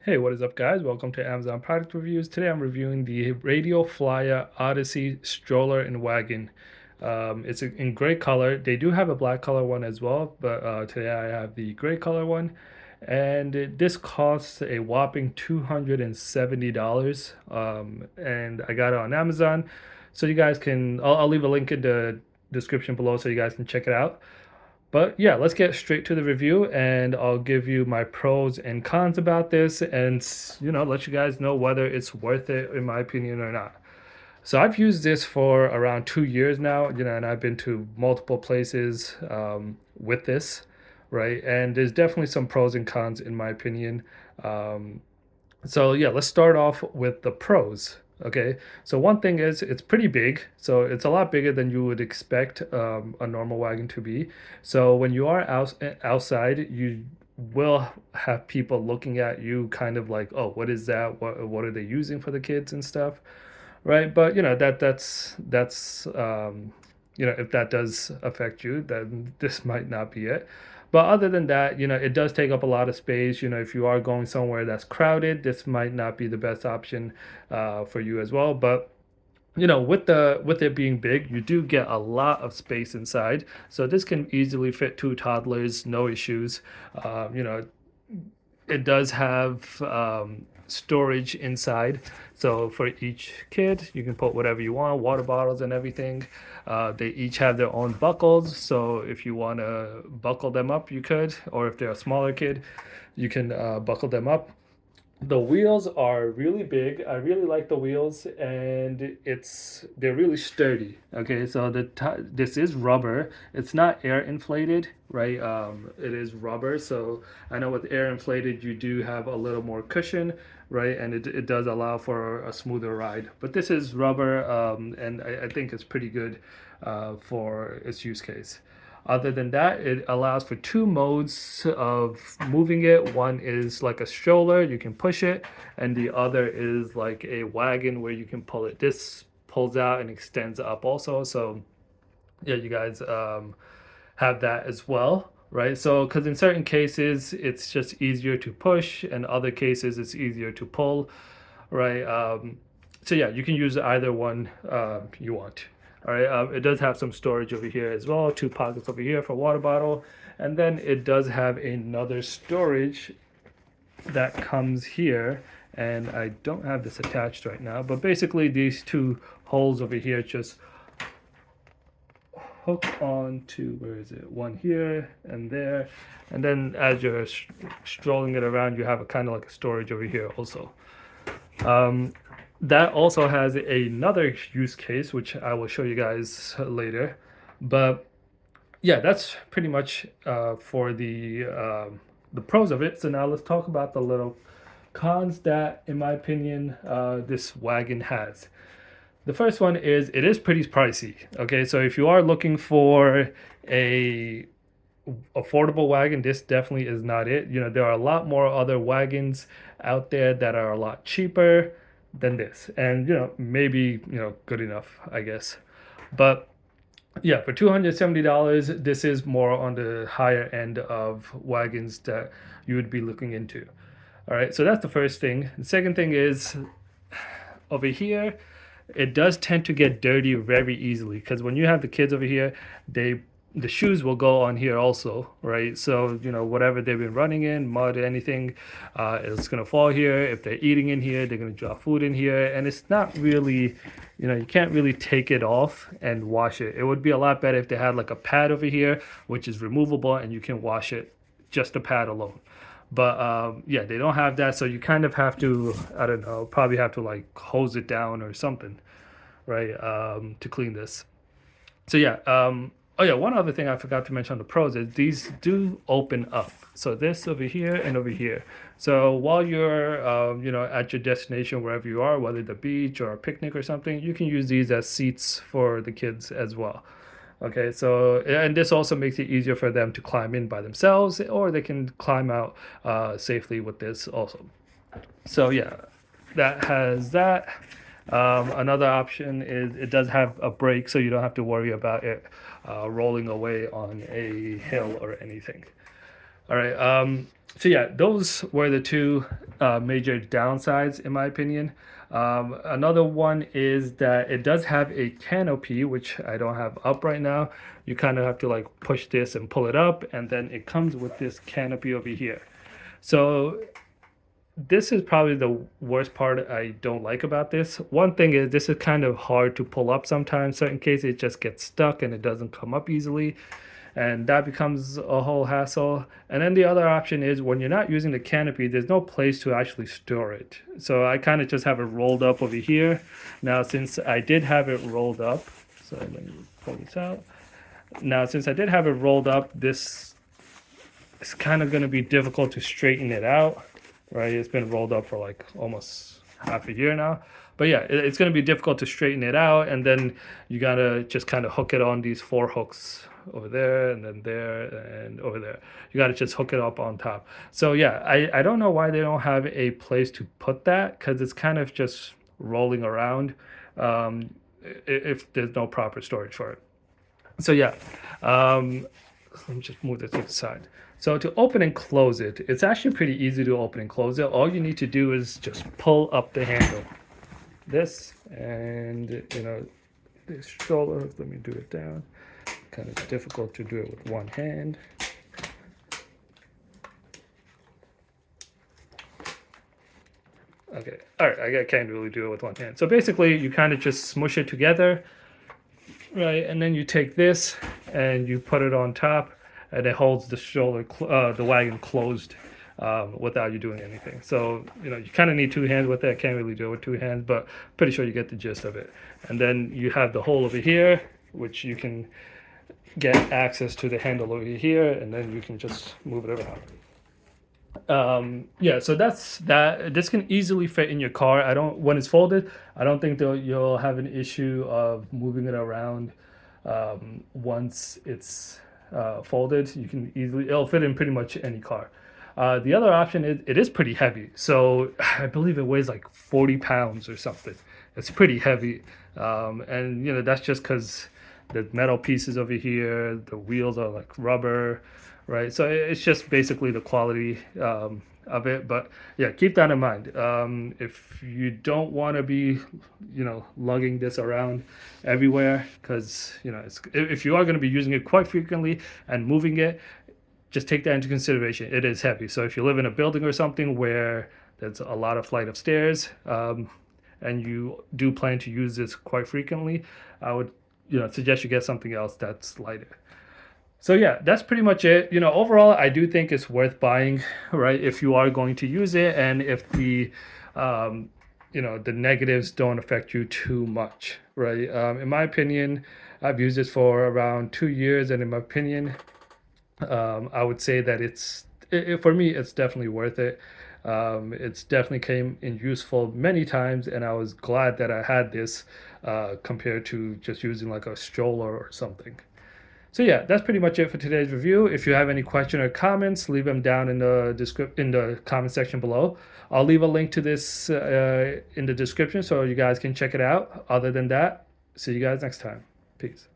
Hey, what is up, guys? Welcome to Amazon Product Reviews. Today I'm reviewing the Radio Flyer Odyssey Stroller and Wagon. It's in gray color. They do have a black color one as well, but today I have the gray color one. And this costs a whopping $270. And I got it on Amazon. So you guys can, I'll leave a link in the description below so you guys can check it out. But yeah, let's get straight to the review and I'll give you my pros and cons about this and let you guys know whether it's worth it in my opinion or not. So I've used this for around 2 years now, and I've been to multiple places with this, right? And there's definitely some pros and cons in my opinion. Um, so yeah, let's start off with the pros. Okay, so one thing is it's pretty big, so it's a lot bigger than you would expect a normal wagon to be. So when you are outside, you will have people looking at you, kind of like, oh, what is that? What are they using for the kids and stuff, right? But if that does affect you, then this might not be it. But other than that, it does take up a lot of space. If you are going somewhere that's crowded, this might not be the best option for you as well. But with it being big, you do get a lot of space inside. So this can easily fit two toddlers, no issues. It does have storage inside, so for each kid you can put whatever you want, water bottles and everything. They each have their own buckles, so if you want to buckle them up you could, or if they're a smaller kid you can buckle them up. The wheels are really big. I really like the wheels, and they're really sturdy. Okay, so this is rubber. It's not air inflated, right? It is rubber. So I know with air inflated, you do have a little more cushion, right? And it does allow for a smoother ride. But this is rubber, and I think it's pretty good for its use case. Other than that, it allows for two modes of moving it. One is like a stroller, you can push it, and the other is like a wagon where you can pull it. This pulls out and extends up also. So yeah, you guys have that as well, right? So because in certain cases it's just easier to push, and other cases it's easier to pull, right? So yeah, you can use either one you want. All right, it does have some storage over here as well, two pockets over here for water bottle, and then it does have another storage that comes here, and I don't have this attached right now, but basically these two holes over here just hook on to, where is it, one here and there, and then as you're strolling it around you have a kind of like a storage over here also. That also has another use case, which I will show you guys later. But yeah, that's pretty much for the pros of it. So now let's talk about the little cons that, in my opinion, this wagon has. The first one is it is pretty pricey. Okay, so if you are looking for a affordable wagon, this definitely is not it. There are a lot more other wagons out there that are a lot cheaper than this, and maybe good enough, I guess. But yeah, for $270, this is more on the higher end of wagons that you would be looking into. All right, so that's the first thing. The second thing is over here, it does tend to get dirty very easily, because when you have the kids over here, the shoes will go on here also, right? So whatever they've been running in, mud, anything, it's gonna fall here. If they're eating in here, they're gonna drop food in here, and it's not really, you can't really take it off and wash it. It would be a lot better if they had like a pad over here, which is removable, and you can wash it, just the pad alone. But yeah, they don't have that, so you kind of have to, I don't know, probably have to like hose it down or something, right, to clean this. So yeah, oh yeah, one other thing I forgot to mention on the pros is these do open up. So this over here and over here. So while you're, at your destination, wherever you are, whether the beach or a picnic or something, you can use these as seats for the kids as well. Okay, so and this also makes it easier for them to climb in by themselves, or they can climb out safely with this also. So yeah, that has that. Another option is it does have a brake, so you don't have to worry about it rolling away on a hill or anything. All right. So yeah, those were the two major downsides in my opinion. Another one is that it does have a canopy, which I don't have up right now. You kind of have to like push this and pull it up, and then it comes with this canopy over here. So this is probably the worst part I don't like about this. One thing is this is kind of hard to pull up sometimes. Certain cases it just gets stuck and it doesn't come up easily, and that becomes a whole hassle. And then the other option is when you're not using the canopy, there's no place to actually store it. So I kind of just have it rolled up over here. Now, since I did have it rolled up, so let me pull this out. Now, since I did have it rolled up, this is kind of going to be difficult to straighten it out, right? It's been rolled up for like almost half a year now. But yeah, it's going to be difficult to straighten it out. And then you got to just kind of hook it on these 4 hooks over there and then there and over there. You got to just hook it up on top. So yeah, I don't know why they don't have a place to put that, because it's kind of just rolling around if there's no proper storage for it. So yeah, let me just move this to the side. So to open and close it, it's actually pretty easy to open and close it. All you need to do is just pull up the handle. This and the stroller. Let me do it down. Kind of difficult to do it with one hand. Okay, all right, I can't really do it with one hand. So basically, you kind of just smush it together, right? And then you take this and you put it on top, and it holds the stroller, the wagon closed without you doing anything. So, you kind of need 2 hands with it. I can't really do it with 2 hands, but pretty sure you get the gist of it. And then you have the hole over here, which you can get access to the handle over here, and then you can just move it around. Yeah, so that's that. This can easily fit in your car. When it's folded, I don't think you'll have an issue of moving it around. Once it's folded, you can it'll fit in pretty much any car. The other option is it is pretty heavy. So I believe it weighs like 40 pounds or something. It's pretty heavy. And that's just because the metal pieces over here, the wheels are like rubber, right? So it's just basically the quality of it. But yeah, keep that in mind. If you don't want to be, lugging this around everywhere, because if you are going to be using it quite frequently and moving it, just take that into consideration. It is heavy. So if you live in a building or something where there's a lot of flight of stairs, and you do plan to use this quite frequently, I would suggest you get something else that's lighter. So yeah, that's pretty much it. Overall, I do think it's worth buying, right? If you are going to use it, and if the negatives don't affect you too much, right? In my opinion, I've used this for around 2 years, and in my opinion, I would say that for me, it's definitely worth it. It's definitely came in useful many times, and I was glad that I had this compared to just using like a stroller or something. So yeah, that's pretty much it for today's review. If you have any question or comments, leave them down in the comment section below. I'll leave a link to this in the description so you guys can check it out. Other than that, see you guys next time. Peace.